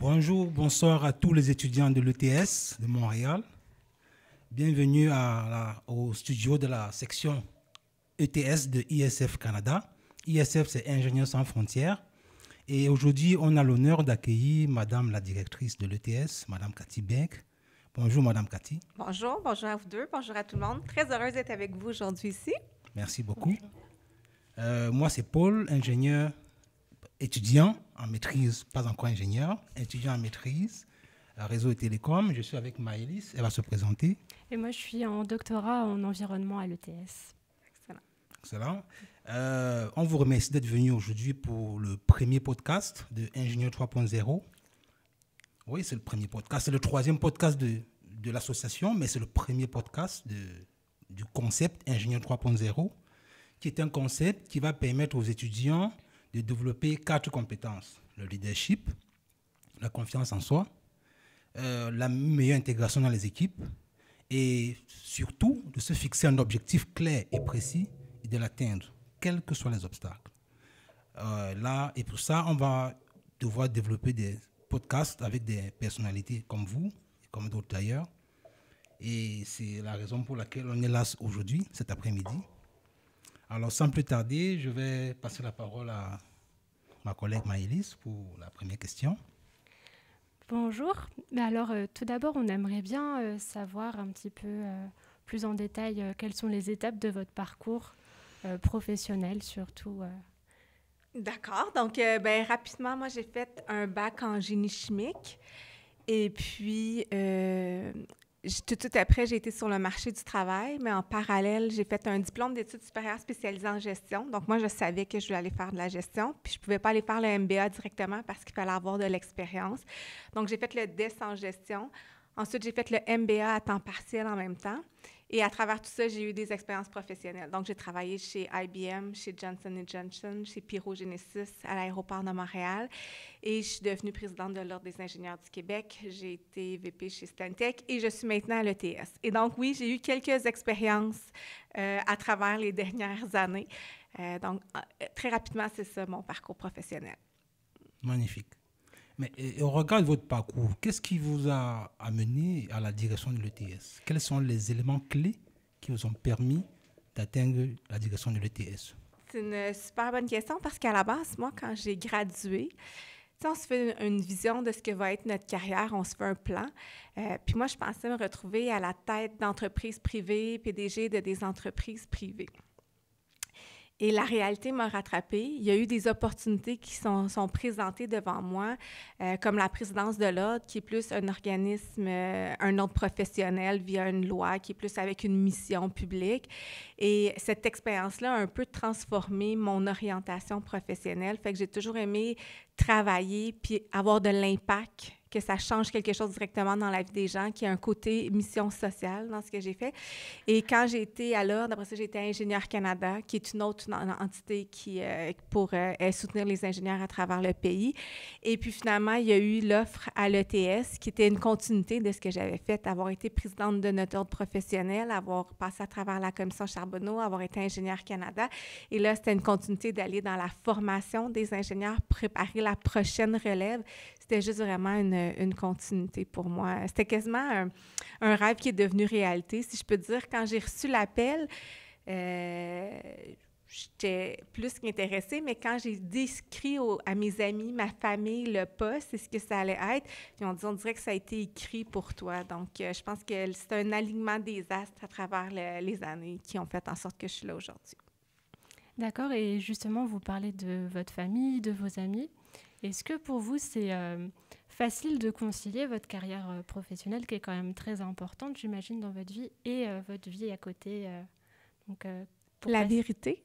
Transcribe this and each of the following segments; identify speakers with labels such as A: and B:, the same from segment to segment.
A: Bonjour, bonsoir à tous les étudiants de l'ETS de Montréal. Bienvenue au studio de la section ETS de ISF Canada. ISF, c'est Ingénieurs sans frontières. Et aujourd'hui, on a l'honneur d'accueillir Madame la directrice de l'ETS, Madame Cathy Beck. Bonjour, Madame Cathy.
B: Bonjour, bonjour à vous deux, bonjour à tout le monde. Très heureuse d'être avec vous aujourd'hui ici.
A: Merci beaucoup. Moi, c'est Paul, ingénieur, étudiant en maîtrise, pas encore ingénieur, étudiant en maîtrise, réseau et télécom. Je suis avec Maëlys, elle va se présenter.
C: Et moi, je suis en doctorat en environnement à l'ETS.
B: Excellent.
A: Excellent. On vous remercie d'être venu aujourd'hui pour le premier podcast de Ingénieur 3.0. Oui, c'est le premier podcast. C'est le troisième podcast de l'association, mais c'est le premier podcast du concept Ingénieur 3.0, qui est un concept qui va permettre aux étudiants de développer 4 compétences. Le leadership, la confiance en soi, la meilleure intégration dans les équipes et surtout de se fixer un objectif clair et précis et de l'atteindre, quels que soient les obstacles. Et pour ça, on va devoir développer des podcasts avec des personnalités comme vous et comme d'autres d'ailleurs. Et c'est la raison pour laquelle on est là aujourd'hui, cet après-midi. Alors, sans plus tarder, je vais passer la parole à ma collègue Maëlys pour la première question.
C: Bonjour. Alors, tout d'abord, on aimerait bien savoir un petit peu plus en détail quelles sont les étapes de votre parcours professionnel, surtout.
B: D'accord. Donc, rapidement, moi, j'ai fait un bac en génie chimique. Et puis, tout de suite après, j'ai été sur le marché du travail, mais en parallèle, j'ai fait un diplôme d'études supérieures spécialisé en gestion. Donc, moi, je savais que je voulais aller faire de la gestion, puis je ne pouvais pas aller faire le MBA directement parce qu'il fallait avoir de l'expérience. Donc, j'ai fait le DES en gestion. Ensuite, j'ai fait le MBA à temps partiel en même temps. Et à travers tout ça, j'ai eu des expériences professionnelles. Donc, j'ai travaillé chez IBM, chez Johnson & Johnson, chez Pyrogenesis à l'aéroport de Montréal. Et je suis devenue présidente de l'Ordre des ingénieurs du Québec. J'ai été VP chez Stantec et je suis maintenant à l'ETS. Et donc, oui, j'ai eu quelques expériences à travers les dernières années. Donc, très rapidement, c'est ça mon parcours professionnel.
A: Magnifique. Mais au regard de votre parcours, qu'est-ce qui vous a amené à la direction de l'ETS? Quels sont les éléments clés qui vous ont permis d'atteindre la direction de l'ETS?
B: C'est une super bonne question parce qu'à la base, moi, quand j'ai gradué, on se fait une vision de ce que va être notre carrière, on se fait un plan. Puis moi, je pensais me retrouver à la tête d'entreprises privées, PDG de des entreprises privées. Et la réalité m'a rattrapée. Il y a eu des opportunités qui sont présentées devant moi, comme la présidence de l'Ordre, qui est plus un organisme, un ordre professionnel via une loi, qui est plus avec une mission publique. Et cette expérience-là a un peu transformé mon orientation professionnelle. Fait que j'ai toujours aimé travailler puis avoir de l'impact, que ça change quelque chose directement dans la vie des gens, qui a un côté mission sociale dans ce que j'ai fait. Et quand j'ai été à l'Ordre, après ça, j'ai été à Ingénieurs Canada, qui est une autre entité qui pour soutenir les ingénieurs à travers le pays. Et puis finalement, il y a eu l'offre à l'ETS, qui était une continuité de ce que j'avais fait, avoir été présidente de notre ordre professionnel, avoir passé à travers la commission Charbonneau, avoir été Ingénieurs Canada. Et là, c'était une continuité d'aller dans la formation des ingénieurs, préparer la prochaine relève. C'était juste vraiment une continuité pour moi. C'était quasiment un rêve qui est devenu réalité, si je peux dire. Quand j'ai reçu l'appel, j'étais plus qu'intéressée, mais quand j'ai décrit à mes amis, ma famille, le poste et ce que ça allait être, ils m'ont dit, on dirait que ça a été écrit pour toi. Donc, je pense que c'est un alignement des astres à travers les années qui ont fait en sorte que je suis là aujourd'hui.
C: D'accord. Et justement, vous parlez de votre famille, de vos amis. Est-ce que pour vous, c'est facile de concilier votre carrière professionnelle, qui est quand même très importante, j'imagine, dans votre vie, et votre vie à côté
B: La vérité?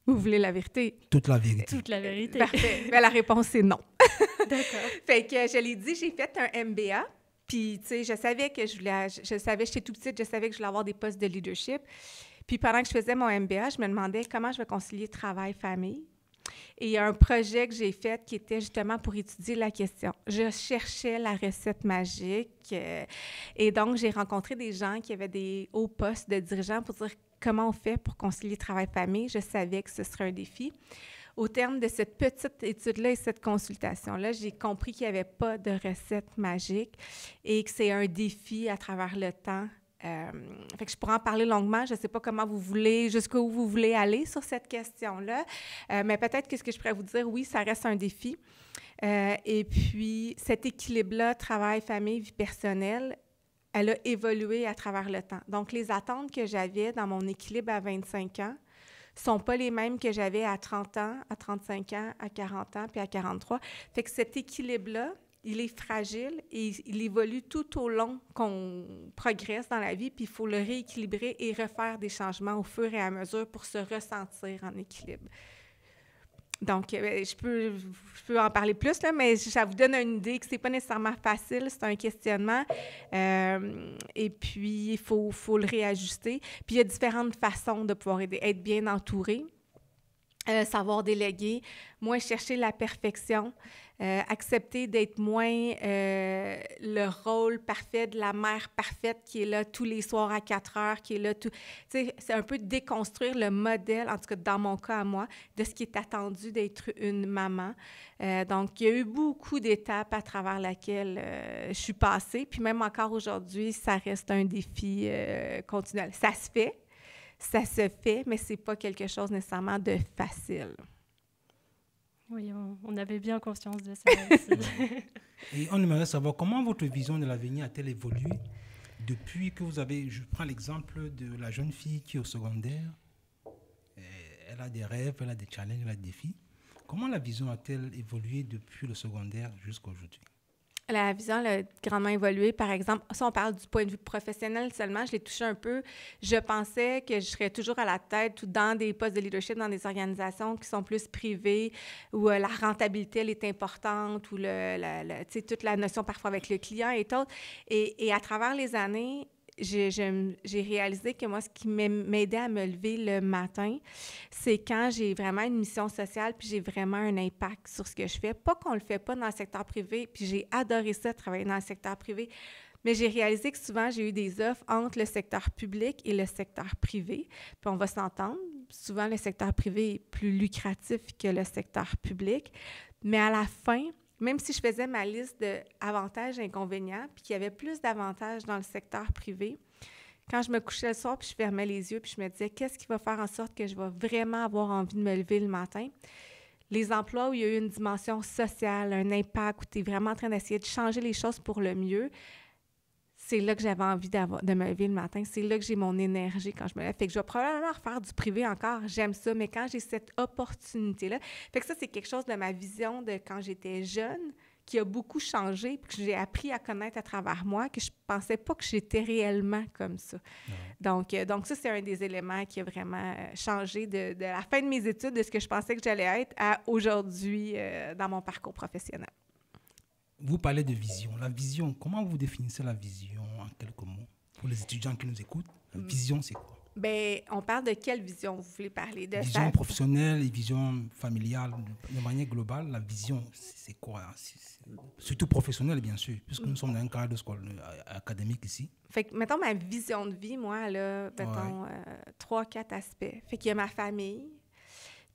B: Vous voulez la vérité?
A: Toute la vérité.
C: Toute la vérité.
B: Parfait. Mais la réponse est non.
C: D'accord.
B: Fait que je l'ai dit, j'ai fait un MBA. Puis, tu sais, je savais que j'étais tout petite, je savais que je voulais avoir des postes de leadership. Puis, pendant que je faisais mon MBA, je me demandais comment je vais concilier travail-famille. Et il y a un projet que j'ai fait qui était justement pour étudier la question. Je cherchais la recette magique. Et donc, j'ai rencontré des gens qui avaient des hauts postes de dirigeants pour dire comment on fait pour concilier travail-famille. Je savais que ce serait un défi. au terme de cette petite étude-là et cette consultation-là, j'ai compris qu'il n'y avait pas de recette magique et que c'est un défi à travers le temps. Fait que je pourrais en parler longuement. Je ne sais pas comment vous voulez, jusqu'où vous voulez aller sur cette question-là, mais peut-être que ce que je pourrais vous dire, oui, ça reste un défi. Et puis, cet équilibre-là, travail, famille, vie personnelle, elle a évolué à travers le temps. Donc, les attentes que j'avais dans mon équilibre à 25 ans ne sont pas les mêmes que j'avais à 30 ans, à 35 ans, à 40 ans, puis à 43. Fait que cet équilibre-là, il est fragile et il évolue tout au long qu'on progresse dans la vie, puis il faut le rééquilibrer et refaire des changements au fur et à mesure pour se ressentir en équilibre. Donc, je peux en parler plus, là, mais ça vous donne une idée que c'est pas nécessairement facile, c'est un questionnement. Et puis, il faut le réajuster. Puis, il y a différentes façons de pouvoir être bien entouré. Savoir déléguer, moins chercher la perfection, accepter d'être moins le rôle parfait de la mère parfaite qui est là tous les soirs à 4 heures, qui est là tout... Tu sais, c'est un peu déconstruire le modèle, en tout cas dans mon cas à moi, de ce qui est attendu d'être une maman. Donc, il y a eu beaucoup d'étapes à travers lesquelles je suis passée, puis même encore aujourd'hui, ça reste un défi continuel. Ça se fait, mais c'est pas quelque chose nécessairement de facile.
C: Oui, on avait bien conscience de ça aussi.
A: Et on aimerait savoir comment votre vision de l'avenir a-t-elle évolué depuis que vous avez... Je prends l'exemple de la jeune fille qui est au secondaire. Elle a des rêves, elle a des challenges, elle a des défis. Comment la vision a-t-elle évolué depuis le secondaire jusqu'à aujourd'hui?
B: La vision a grandement évolué. Par exemple, si on parle du point de vue professionnel seulement, je l'ai touché un peu. Je pensais que je serais toujours à la tête ou dans des postes de leadership dans des organisations qui sont plus privées, où la rentabilité elle est importante, ou toute la notion parfois avec le client et tout. Et à travers les années, j'ai réalisé que moi, ce qui m'aidait à me lever le matin, c'est quand j'ai vraiment une mission sociale puis j'ai vraiment un impact sur ce que je fais. Pas qu'on le fait pas dans le secteur privé, puis j'ai adoré ça, travailler dans le secteur privé, mais j'ai réalisé que souvent, j'ai eu des offres entre le secteur public et le secteur privé. Puis on va s'entendre, souvent, le secteur privé est plus lucratif que le secteur public, mais à la fin, même si je faisais ma liste d'avantages et inconvénients, puis qu'il y avait plus d'avantages dans le secteur privé, quand je me couchais le soir, puis je fermais les yeux, puis je me disais, qu'est-ce qui va faire en sorte que je vais vraiment avoir envie de me lever le matin? Les emplois où il y a eu une dimension sociale, un impact, où tu es vraiment en train d'essayer de changer les choses pour le mieux, c'est là que j'avais envie de me lever le matin. C'est là que j'ai mon énergie quand je me lève. Fait que je vais probablement refaire du privé encore. J'aime ça, mais quand j'ai cette opportunité-là... Fait que ça, c'est quelque chose de ma vision de quand j'étais jeune qui a beaucoup changé, puis que j'ai appris à connaître à travers moi, que je pensais pas que j'étais réellement comme ça. Donc ça, c'est un des éléments qui a vraiment changé de la fin de mes études, de ce que je pensais que j'allais être, à aujourd'hui dans mon parcours professionnel.
A: Vous parlez de vision. La vision, comment vous définissez la vision en quelques mots? Pour les étudiants qui nous écoutent, la vision, c'est quoi?
B: Bien, on parle de quelle vision vous voulez parler? De
A: vision professionnelle et vision familiale. De manière globale, la vision, c'est quoi? Surtout professionnelle, bien sûr, puisque nous sommes dans un cadre académique ici. Fait
B: que, mettons, ma vision de vie, moi, elle a, mettons, 3-4 aspects. Fait qu'il y a ma famille.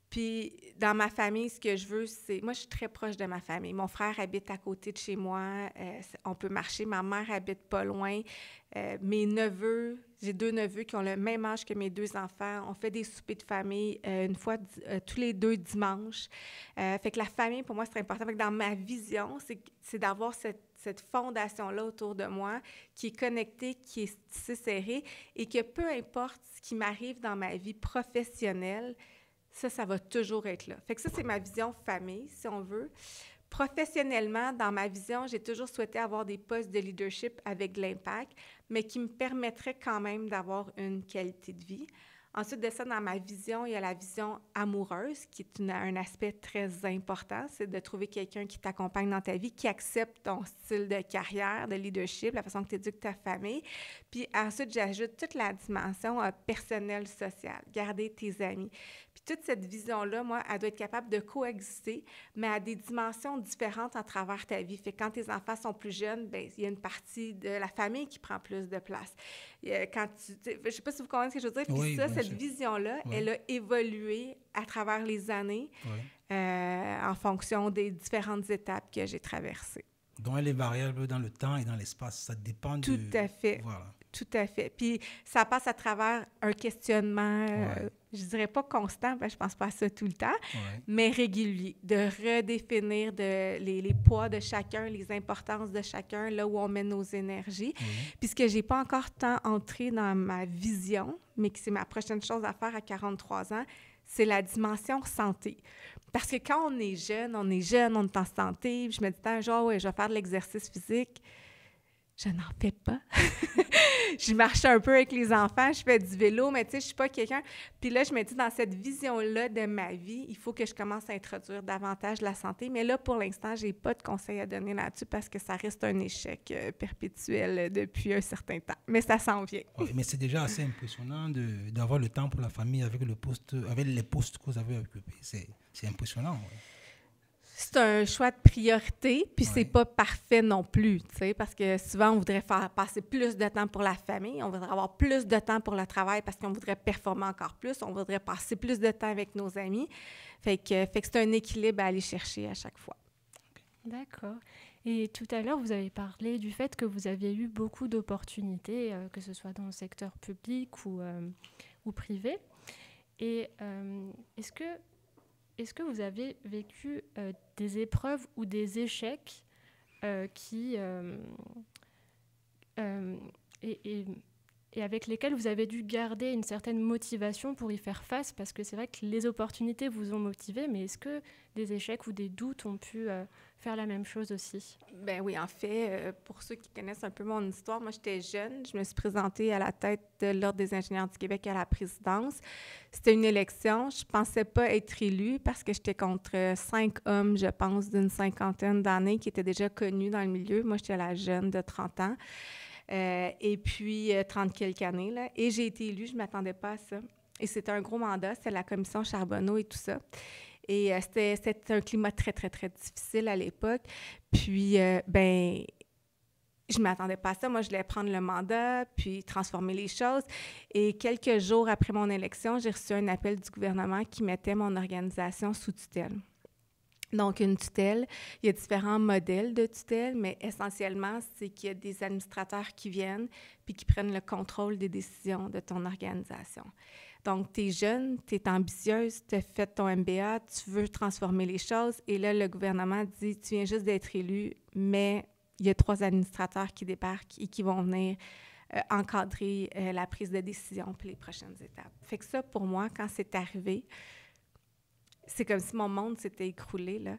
B: Puis, dans ma famille, ce que je veux, c'est... Moi, je suis très proche de ma famille. Mon frère habite à côté de chez moi. On peut marcher. Ma mère habite pas loin. Mes neveux, j'ai 2 neveux qui ont le même âge que mes 2 enfants. On fait des soupers de famille une fois tous les 2 dimanches. Fait que la famille, pour moi, c'est très important. Fait que dans ma vision, c'est d'avoir cette fondation-là autour de moi qui est connectée, qui est tissée serrée et que peu importe ce qui m'arrive dans ma vie professionnelle, ça va toujours être là. Fait que ça, c'est ma vision famille, si on veut. Professionnellement, dans ma vision, j'ai toujours souhaité avoir des postes de leadership avec de l'impact, mais qui me permettraient quand même d'avoir une qualité de vie. Ensuite de ça, dans ma vision, il y a la vision amoureuse, qui est un aspect très important. C'est de trouver quelqu'un qui t'accompagne dans ta vie, qui accepte ton style de carrière, de leadership, la façon que tu éduques ta famille. Puis ensuite, j'ajoute toute la dimension personnelle, sociale, garder tes amis. Puis toute cette vision-là, moi, elle doit être capable de coexister, mais à des dimensions différentes à travers ta vie. Fait que quand tes enfants sont plus jeunes, bien, il y a une partie de la famille qui prend plus de place. Je ne sais pas si vous comprenez ce que je veux dire. Puis
A: oui,
B: ça,
A: oui.
B: cette
A: sûr.
B: vision-là,
A: Ouais.
B: elle a évolué à travers les années en fonction des différentes étapes que j'ai traversées.
A: Donc, elle est variable dans le temps et dans l'espace. Ça dépend de...
B: Tout à fait.
A: Voilà.
B: Tout à fait. Puis ça passe à travers un questionnement,
A: Ouais.
B: je dirais pas constant, je pense pas à ça tout le temps,
A: Ouais.
B: mais régulier, de redéfinir les poids de chacun, les importances de chacun, là où on met nos énergies.
A: Oui.
B: Puis ce que j'ai pas encore tant entré dans ma vision, mais que c'est ma prochaine chose à faire à 43 ans, c'est la dimension santé. Parce que quand on est jeune, on est en santé, puis je me dis un jour, ouais, je vais faire de l'exercice physique. Je n'en fais pas. Je marche un peu avec les enfants, je fais du vélo, mais tu sais, je suis pas quelqu'un... Puis là, je me dis, dans cette vision-là de ma vie, il faut que je commence à introduire davantage la santé. Mais là, pour l'instant, j'ai pas de conseils à donner là-dessus parce que ça reste un échec perpétuel depuis un certain temps. Mais ça s'en vient.
A: Ouais, mais c'est déjà assez impressionnant d'avoir le temps pour la famille avec les postes que vous avez occupés. C'est impressionnant. Ouais.
B: C'est un choix de priorité, puis
A: Ouais.
B: c'est pas parfait non plus, tu sais, parce que souvent, on voudrait faire passer plus de temps pour la famille, on voudrait avoir plus de temps pour le travail parce qu'on voudrait performer encore plus, on voudrait passer plus de temps avec nos amis. Fait que c'est un équilibre à aller chercher à chaque fois.
C: D'accord. Et tout à l'heure, vous avez parlé du fait que vous aviez eu beaucoup d'opportunités, que ce soit dans le secteur public ou privé. Et est-ce que vous avez vécu des épreuves ou des échecs et avec lesquels vous avez dû garder une certaine motivation pour y faire face? Parce que c'est vrai que les opportunités vous ont motivé, mais est-ce que des échecs ou des doutes ont pu faire la même chose aussi?
B: Ben oui, en fait, pour ceux qui connaissent un peu mon histoire, moi, j'étais jeune. Je me suis présentée à la tête de l'Ordre des ingénieurs du Québec à la présidence. C'était une élection. Je pensais pas être élue parce que j'étais contre 5 hommes, je pense, d'une 50aine d'années qui étaient déjà connus dans le milieu. Moi, j'étais la jeune de 30 ans. Et puis, 30 quelques années, là. Et j'ai été élue. Je ne m'attendais pas à ça. Et c'était un gros mandat. C'était la commission Charbonneau et tout ça. Et c'était un climat très, très, très difficile à l'époque. Puis, je ne m'attendais pas à ça. Moi, je voulais prendre le mandat, puis transformer les choses. Et quelques jours après mon élection, j'ai reçu un appel du gouvernement qui mettait mon organisation sous tutelle. Donc, une tutelle, il y a différents modèles de tutelle, mais essentiellement, c'est qu'il y a des administrateurs qui viennent puis qui prennent le contrôle des décisions de ton organisation. Donc, tu es jeune, tu es ambitieuse, tu as fait ton MBA, tu veux transformer les choses. Et là, le gouvernement dit, tu viens juste d'être élu, mais il y a 3 administrateurs qui débarquent et qui vont venir encadrer la prise de décision puis les prochaines étapes. Fait que ça, pour moi, quand c'est arrivé, c'est comme si mon monde s'était écroulé, là.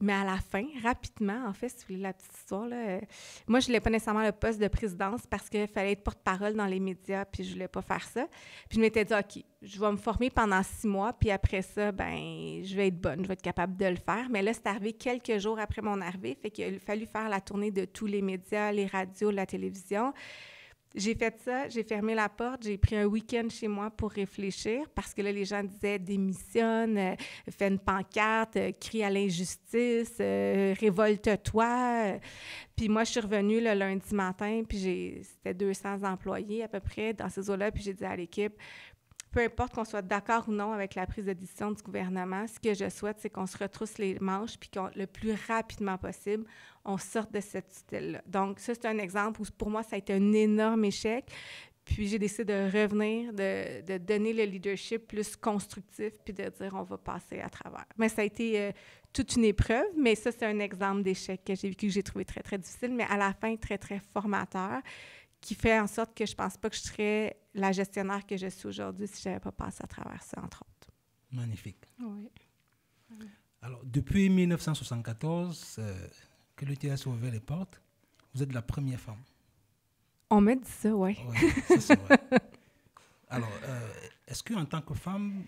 B: Mais à la fin, rapidement, en fait, si vous voulez la petite histoire, là, moi, je ne voulais pas nécessairement le poste de présidence parce qu'il fallait être porte-parole dans les médias, puis je ne voulais pas faire ça. Puis je m'étais dit, OK, je vais me former pendant 6 mois, puis après ça, je vais être bonne, je vais être capable de le faire. Mais là, c'est arrivé quelques jours après mon arrivée, fait qu'il a fallu faire la tournée de tous les médias, les radios, la télévision. J'ai fait ça, j'ai fermé la porte, j'ai pris un week-end chez moi pour réfléchir parce que là, les gens disaient « démissionne, fais une pancarte, crie à l'injustice, révolte-toi ». Puis moi, je suis revenue le lundi matin, puis c'était 200 employés à peu près dans ces eaux-là, puis j'ai dit à l'équipe « peu importe qu'on soit d'accord ou non avec la prise de décision du gouvernement, ce que je souhaite, c'est qu'on se retrousse les manches puis qu'on, le plus rapidement possible, on sorte de cette tutelle-là. » Donc, ça, c'est un exemple où, pour moi, ça a été un énorme échec. Puis, j'ai décidé de revenir, de donner le leadership plus constructif puis de dire, on va passer à travers. Mais ça a été toute une épreuve, mais ça, c'est un exemple d'échec que j'ai vécu, que j'ai trouvé très, très difficile, mais à la fin, très, très formateur, qui fait en sorte que je ne pense pas que je serais la gestionnaire que je suis aujourd'hui si je n'avais pas passé à travers ça, entre autres.
A: Magnifique.
C: Oui.
A: Alors, depuis 1974, que l'ETS a ouvert les portes, vous êtes la première femme.
B: On me dit ça, oui.
A: Oui, ça c'est vrai. Alors, est-ce qu'en tant que femme,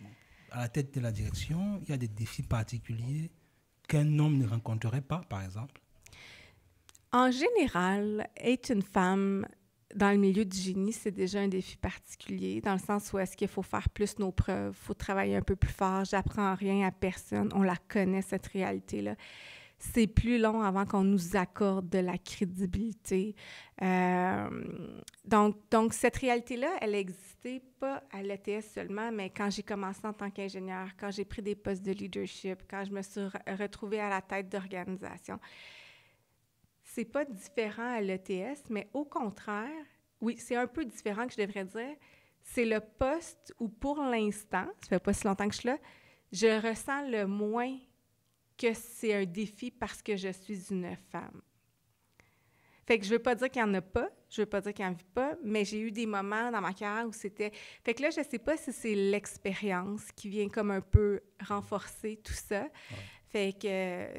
A: à la tête de la direction, il y a des défis particuliers qu'un homme ne rencontrerait pas, par exemple?
B: En général, être une femme dans le milieu du génie, c'est déjà un défi particulier, dans le sens où est-ce qu'il faut faire plus nos preuves, il faut travailler un peu plus fort, j'apprends rien à personne, on la connaît, cette réalité-là. c'est plus long avant qu'on nous accorde de la crédibilité. Donc, cette réalité-là, elle n'existait pas à l'ETS seulement, mais quand j'ai commencé en tant qu'ingénieur, quand j'ai pris des postes de leadership, quand je me suis retrouvée à la tête d'organisation, c'est pas différent à l'ETS, mais au contraire, oui, c'est un peu différent que je devrais dire. C'est le poste où, pour l'instant, ça fait pas si longtemps que je suis là, je ressens le moins que c'est un défi parce que je suis une femme. Fait que je veux pas dire qu'il n'y en a pas, je veux pas dire qu'il n'y en a pas, mais j'ai eu des moments dans ma carrière où c'était... Fait que là, je sais pas si c'est l'expérience qui vient comme un peu renforcer tout ça. Ouais.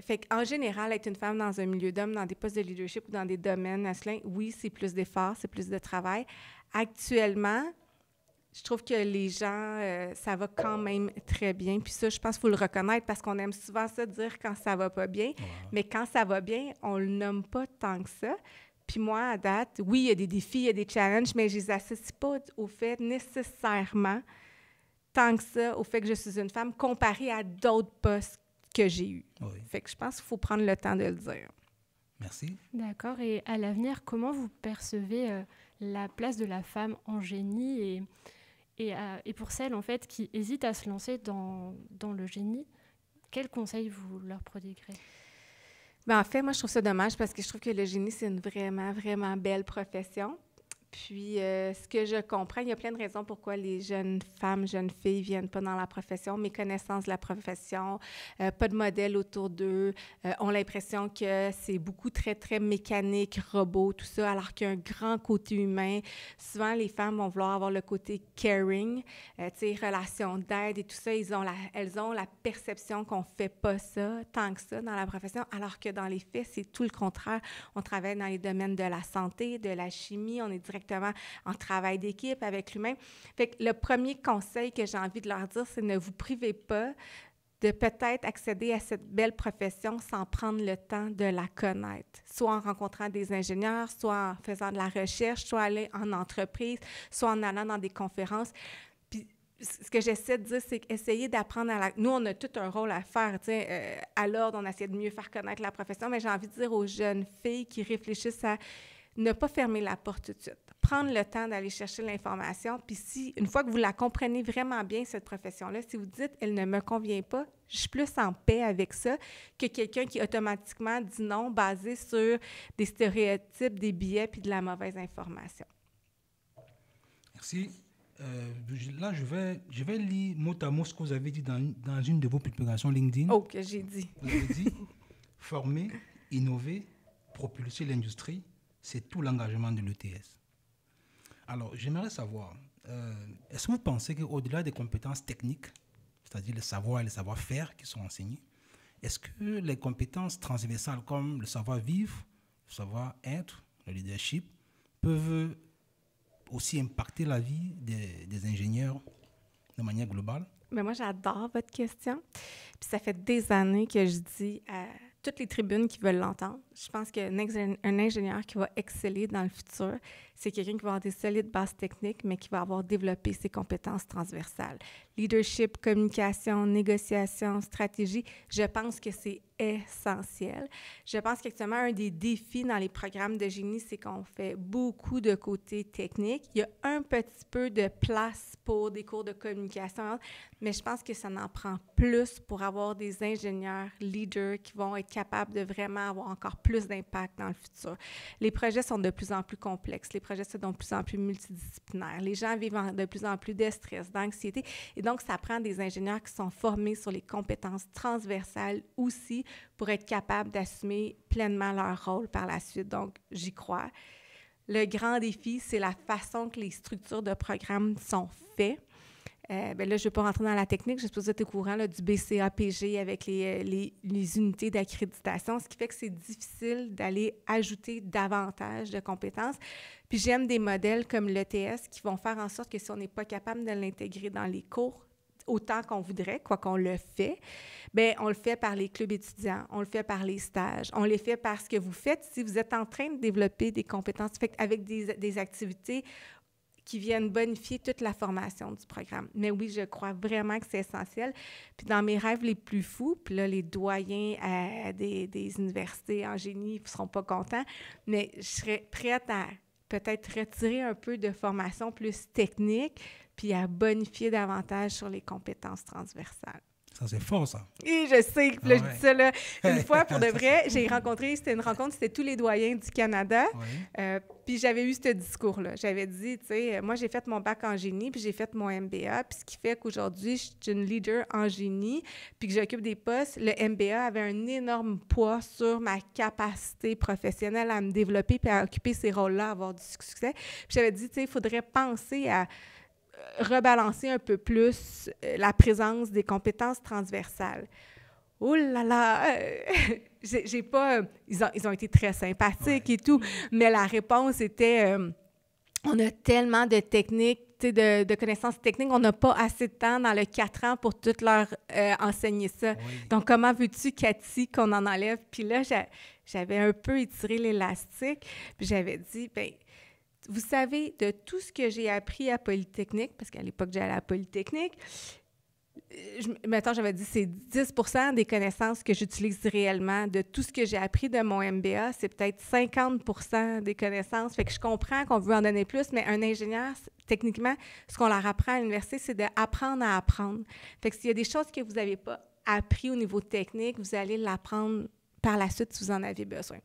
B: Fait qu'en général, être une femme dans un milieu d'hommes, dans des postes de leadership ou dans des domaines masculins, oui, c'est plus d'efforts, c'est plus de travail. Actuellement, je trouve que les gens, ça va quand même très bien. Puis ça, je pense qu'il faut le reconnaître parce qu'on aime souvent ça dire quand ça va pas bien. Wow. Mais quand ça va bien, on le nomme pas tant que ça. Puis moi, à date, oui, il y a des défis, il y a des challenges, mais je les associe pas au fait nécessairement tant que ça, au fait que je suis une femme comparée à d'autres postes que j'ai eus. Oui. Fait que je pense qu'il faut prendre le temps de le dire.
A: Merci.
C: D'accord. Et à l'avenir, comment vous percevez la place de la femme en génie et pour celles, en fait, qui hésitent à se lancer dans le génie, quels conseils vous leur prodiguerez?
B: Bien, en fait, moi, je trouve ça dommage parce que je trouve que le génie, c'est une vraiment, vraiment belle profession. Puis, ce que je comprends, il y a plein de raisons pourquoi les jeunes femmes, jeunes filles viennent pas dans la profession, méconnaissance de la profession, pas de modèle autour d'eux, ont l'impression que c'est beaucoup très, très mécanique, robot, tout ça, alors qu'il y a un grand côté humain. Souvent, les femmes vont vouloir avoir le côté caring, tu sais, relation d'aide et tout ça. Elles ont la perception qu'on fait pas ça, tant que ça, dans la profession, alors que dans les faits, c'est tout le contraire. On travaille dans les domaines de la santé, de la chimie, on est directement en travail d'équipe avec l'humain. Fait que le premier conseil que j'ai envie de leur dire, c'est ne vous privez pas de peut-être accéder à cette belle profession sans prendre le temps de la connaître, soit en rencontrant des ingénieurs, soit en faisant de la recherche, soit aller en entreprise, soit en allant dans des conférences. Puis, ce que j'essaie de dire, c'est essayer d'apprendre à la... Nous, on a tout un rôle à faire, tu sais, à l'ordre, on essaie de mieux faire connaître la profession, mais j'ai envie de dire aux jeunes filles qui réfléchissent à ne pas fermer la porte tout de suite. Prendre le temps d'aller chercher l'information. Puis si, une fois que vous la comprenez vraiment bien, cette profession-là, si vous dites « elle ne me convient pas », je suis plus en paix avec ça que quelqu'un qui automatiquement dit non basé sur des stéréotypes, des billets puis de la mauvaise information.
A: Merci. Là, je vais lire mot à mot ce que vous avez dit dans une de vos publications LinkedIn.
B: Oh, que j'ai dit.
A: Vous avez dit « former, innover, propulser l'industrie ». C'est tout l'engagement de l'ETS. Alors, j'aimerais savoir, est-ce que vous pensez qu'au-delà des compétences techniques, c'est-à-dire le savoir et le savoir-faire qui sont enseignés, est-ce que les compétences transversales comme le savoir-vivre, le savoir-être, le leadership, peuvent aussi impacter la vie des ingénieurs de manière globale?
B: Mais moi, j'adore votre question. Puis ça fait des années que je dis à toutes les tribunes qui veulent l'entendre, je pense qu'un ingénieur qui va exceller dans le futur, c'est quelqu'un qui va avoir des solides bases techniques, mais qui va avoir développé ses compétences transversales. Leadership, communication, négociation, stratégie, je pense que c'est essentiel. Je pense qu'actuellement, un des défis dans les programmes de génie, c'est qu'on fait beaucoup de côté technique. Il y a un petit peu de place pour des cours de communication, mais je pense que ça en prend plus pour avoir des ingénieurs leaders qui vont être capables de vraiment avoir encore plus d'impact dans le futur. Les projets sont de plus en plus complexes. Les projets sont de plus en plus multidisciplinaires. Les gens vivent de plus en plus de stress, d'anxiété. Et donc, ça prend des ingénieurs qui sont formés sur les compétences transversales aussi pour être capables d'assumer pleinement leur rôle par la suite. Donc, j'y crois. Le grand défi, c'est la façon que les structures de programme sont faites. Là, je ne vais pas rentrer dans la technique, je suppose que vous êtes au courant là, du BCAPG avec les unités d'accréditation, ce qui fait que c'est difficile d'aller ajouter davantage de compétences. Puis j'aime des modèles comme l'ETS qui vont faire en sorte que si on n'est pas capable de l'intégrer dans les cours, autant qu'on voudrait, quoi qu'on le fait, bien, on le fait par les clubs étudiants, on le fait par les stages, on les fait par ce que vous faites si vous êtes en train de développer des compétences, fait avec des activités qui viennent bonifier toute la formation du programme. Mais oui, je crois vraiment que c'est essentiel. Puis dans mes rêves les plus fous, puis là, les doyens des universités en génie ne seront pas contents, mais je serais prête à peut-être retirer un peu de formation plus technique, puis à bonifier davantage sur les compétences transversales.
A: Ça, c'est fort, ça.
B: Et je sais, là, je dis ça, là, une fois, pour de vrai, j'ai rencontré, c'était tous les doyens du Canada, puis j'avais eu ce discours-là. J'avais dit, tu sais, moi, j'ai fait mon bac en génie, puis j'ai fait mon MBA, puis ce qui fait qu'aujourd'hui, je suis une leader en génie, puis que j'occupe des postes, le MBA avait un énorme poids sur ma capacité professionnelle à me développer, puis à occuper ces rôles-là, à avoir du succès. Puis j'avais dit, tu sais, il faudrait penser à rebalancer un peu plus la présence des compétences transversales. Oh là là! J'ai pas... Ils ont été très sympathiques et tout, mais la réponse était on a tellement de techniques, de connaissances techniques, on n'a pas assez de temps dans le 4 ans pour tout leur enseigner ça. Oui. Donc, comment veux-tu, Cathy, qu'on en enlève? Puis là, j'avais un peu étiré l'élastique, puis j'avais dit, bien, vous savez, de tout ce que j'ai appris à Polytechnique, parce qu'à l'époque, j'allais à Polytechnique, maintenant, j'avais dit, c'est 10 % des connaissances que j'utilise réellement. De tout ce que j'ai appris de mon MBA, c'est peut-être 50 % des connaissances. Fait que je comprends qu'on veut en donner plus, mais un ingénieur, techniquement, ce qu'on leur apprend à l'université, c'est d'apprendre à apprendre. Fait que s'il y a des choses que vous n'avez pas appris au niveau technique, vous allez l'apprendre par la suite si vous en avez besoin. Ouais.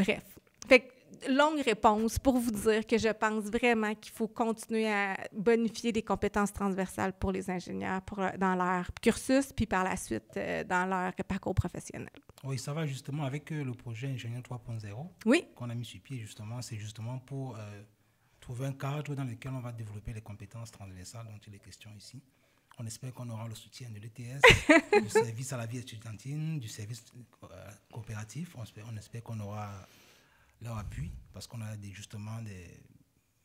B: Bref. Fait que longue réponse pour vous dire que je pense vraiment qu'il faut continuer à bonifier les compétences transversales pour les ingénieurs dans leur cursus, puis par la suite dans leur parcours professionnel.
A: Oui, ça va justement avec le projet Ingénieur 3.0 qu'on a mis sur pied, justement. C'est justement pour trouver un cadre dans lequel on va développer les compétences transversales dont il est question ici. On espère qu'on aura le soutien de l'ETS, du service à la vie estudiantine, du service coopératif. On espère qu'on aura leur appui, parce qu'on a justement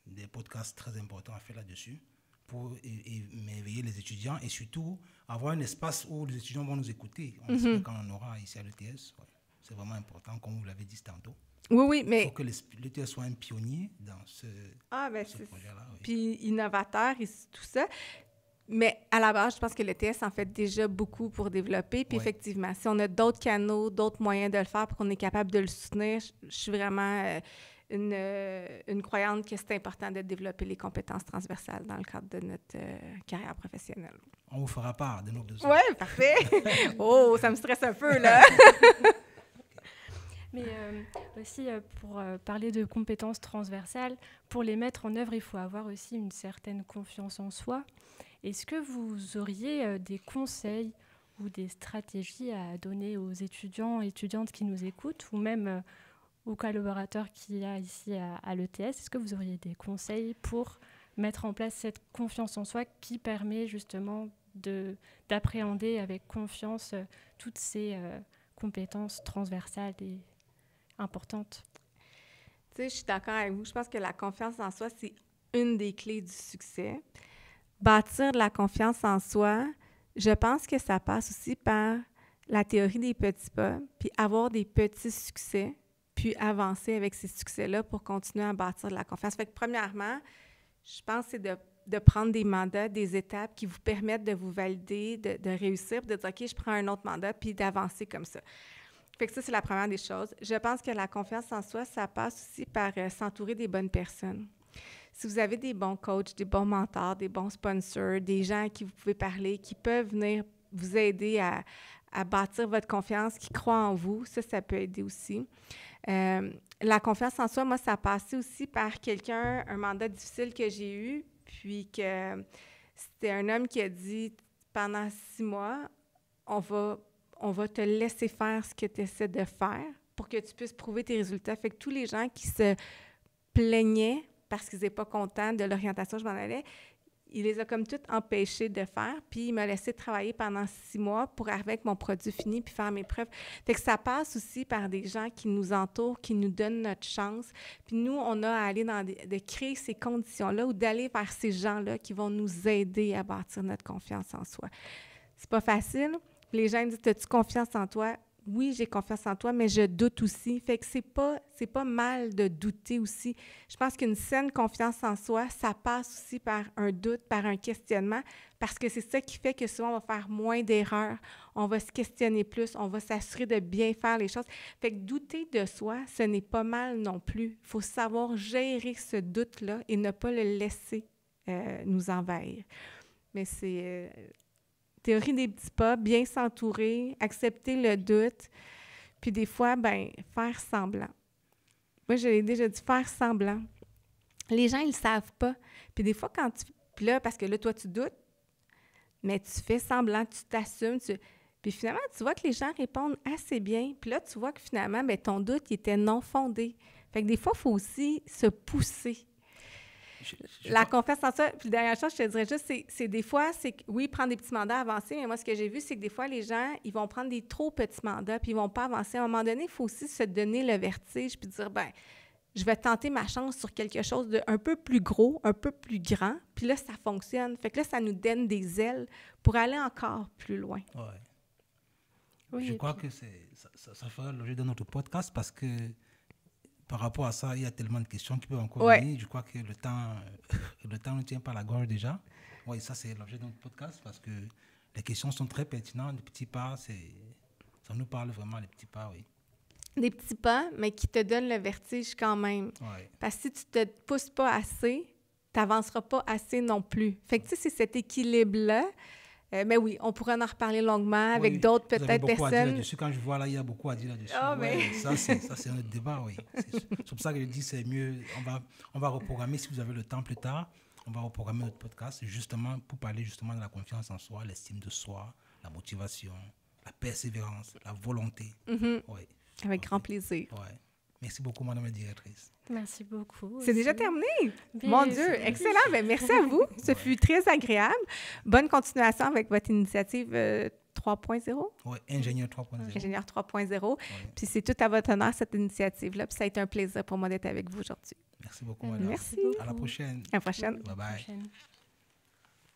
A: des podcasts très importants à faire là-dessus pour éveiller les étudiants et surtout avoir un espace où les étudiants vont nous écouter. On espère qu'on en aura ici à l'ETS. Ouais. C'est vraiment important, comme vous l'avez dit tantôt.
B: Oui, mais...
A: Il faut que l'ETS soit un pionnier dans ce projet-là. Oui.
B: Puis innovateur et tout ça. Mais à la base, je pense que l'ETS en fait déjà beaucoup pour développer. Puis effectivement, si on a d'autres canaux, d'autres moyens de le faire pour qu'on est capable de le soutenir, je suis vraiment une croyante que c'est important de développer les compétences transversales dans le cadre de notre carrière professionnelle.
A: On vous fera part de nos besoins.
B: Oui, parfait. Oh, ça me stresse un peu, là.
C: Mais aussi, pour parler de compétences transversales, pour les mettre en œuvre, il faut avoir aussi une certaine confiance en soi. Est-ce que vous auriez des conseils ou des stratégies à donner aux étudiants et étudiantes qui nous écoutent, ou même aux collaborateurs qu'il y a ici à l'ETS? Est-ce que vous auriez des conseils pour mettre en place cette confiance en soi qui permet justement d'appréhender avec confiance toutes ces compétences transversales et importantes?
B: Tu sais, je suis d'accord avec vous. Je pense que la confiance en soi, c'est une des clés du succès. Bâtir de la confiance en soi, je pense que ça passe aussi par la théorie des petits pas, puis avoir des petits succès, puis avancer avec ces succès-là pour continuer à bâtir de la confiance. Fait que premièrement, je pense que c'est de prendre des mandats, des étapes qui vous permettent de vous valider, de réussir, puis de dire « OK, je prends un autre mandat », puis d'avancer comme ça. Fait que ça, c'est la première des choses. Je pense que la confiance en soi, ça passe aussi par s'entourer des bonnes personnes. Si vous avez des bons coachs, des bons mentors, des bons sponsors, des gens à qui vous pouvez parler, qui peuvent venir vous aider à bâtir votre confiance, qui croient en vous, ça peut aider aussi. La confiance en soi, moi, ça a passé aussi par un mandat difficile que j'ai eu, puis que c'était un homme qui a dit, pendant 6 mois, on va te laisser faire ce que tu essaies de faire pour que tu puisses prouver tes résultats. Fait que tous les gens qui se plaignaient parce qu'ils n'étaient pas contents de l'orientation où je m'en allais, il les a comme toutes empêchés de faire, puis il m'a laissé travailler pendant 6 mois pour arriver avec mon produit fini puis faire mes preuves. Fait que ça passe aussi par des gens qui nous entourent, qui nous donnent notre chance. Puis nous, on a à aller de créer ces conditions-là ou d'aller vers ces gens-là qui vont nous aider à bâtir notre confiance en soi. C'est pas facile. Les gens me disent « As-tu confiance en toi? » oui, j'ai confiance en toi, mais je doute aussi. Fait que c'est pas mal de douter aussi. Je pense qu'une saine confiance en soi, ça passe aussi par un doute, par un questionnement, parce que c'est ça qui fait que souvent, on va faire moins d'erreurs, on va se questionner plus, on va s'assurer de bien faire les choses. Fait que douter de soi, ce n'est pas mal non plus. Il faut savoir gérer ce doute-là et ne pas le laisser nous envahir. Mais c'est... théorie des petits pas, bien s'entourer, accepter le doute, puis des fois, faire semblant. Moi, je l'ai déjà dit, faire semblant. Les gens, ils le savent pas. Puis des fois, puis là, parce que là, toi, tu doutes, mais tu fais semblant, tu t'assumes, puis finalement, tu vois que les gens répondent assez bien, puis là, tu vois que finalement, ton doute, il était non fondé. Fait que des fois, il faut aussi se pousser. La confiance en soi, puis dernière chose, je te dirais juste, c'est des fois, oui, prendre des petits mandats avancés, mais moi, ce que j'ai vu, c'est que des fois, les gens, ils vont prendre des trop petits mandats, puis ils vont pas avancer. À un moment donné, il faut aussi se donner le vertige, puis dire, je vais tenter ma chance sur quelque chose d'un peu plus gros, un peu plus grand, puis là, ça fonctionne. Fait que là, ça nous donne des ailes pour aller encore plus loin.
A: Ouais.
C: Oui,
A: je crois que ça fera l'objet de notre podcast parce que par rapport à ça, il y a tellement de questions qui peuvent encore venir. Je crois que le temps ne tient pas la gorge déjà. Oui, ça, c'est l'objet de notre podcast parce que les questions sont très pertinentes. Les petits pas, ça nous parle vraiment, les petits pas, oui.
B: Des petits pas, mais qui te donnent le vertige quand même.
A: Ouais.
B: Parce que si tu ne te pousses pas assez, tu n'avanceras pas assez non plus. Fait que, tu sais, c'est cet équilibre-là. Mais oui, on pourrait en reparler longuement avec d'autres peut-être personnes.
A: Quand je vois là, il y a beaucoup à dire là-dessus. Ça, c'est un autre débat, oui. C'est pour ça que je dis c'est mieux. On va reprogrammer, si vous avez le temps plus tard, on va reprogrammer notre podcast justement pour parler justement de la confiance en soi, l'estime de soi, la motivation, la persévérance, la volonté.
B: Oui. Avec grand plaisir.
A: Ouais. Merci beaucoup, Madame la directrice.
C: Merci beaucoup.
B: C'est déjà terminé.
C: Bien,
B: Mon Dieu, excellent. Merci à vous. Ce fut très agréable. Bonne continuation avec votre initiative 3.0.
A: Oui, Ingénieur 3.0.
B: Ingénieur 3.0. Puis c'est tout à votre honneur, cette initiative-là. Puis ça a été un plaisir pour moi d'être avec vous aujourd'hui.
A: Merci beaucoup, Madame.
B: Merci.
A: À la prochaine.
B: À la prochaine.
A: Bye-bye.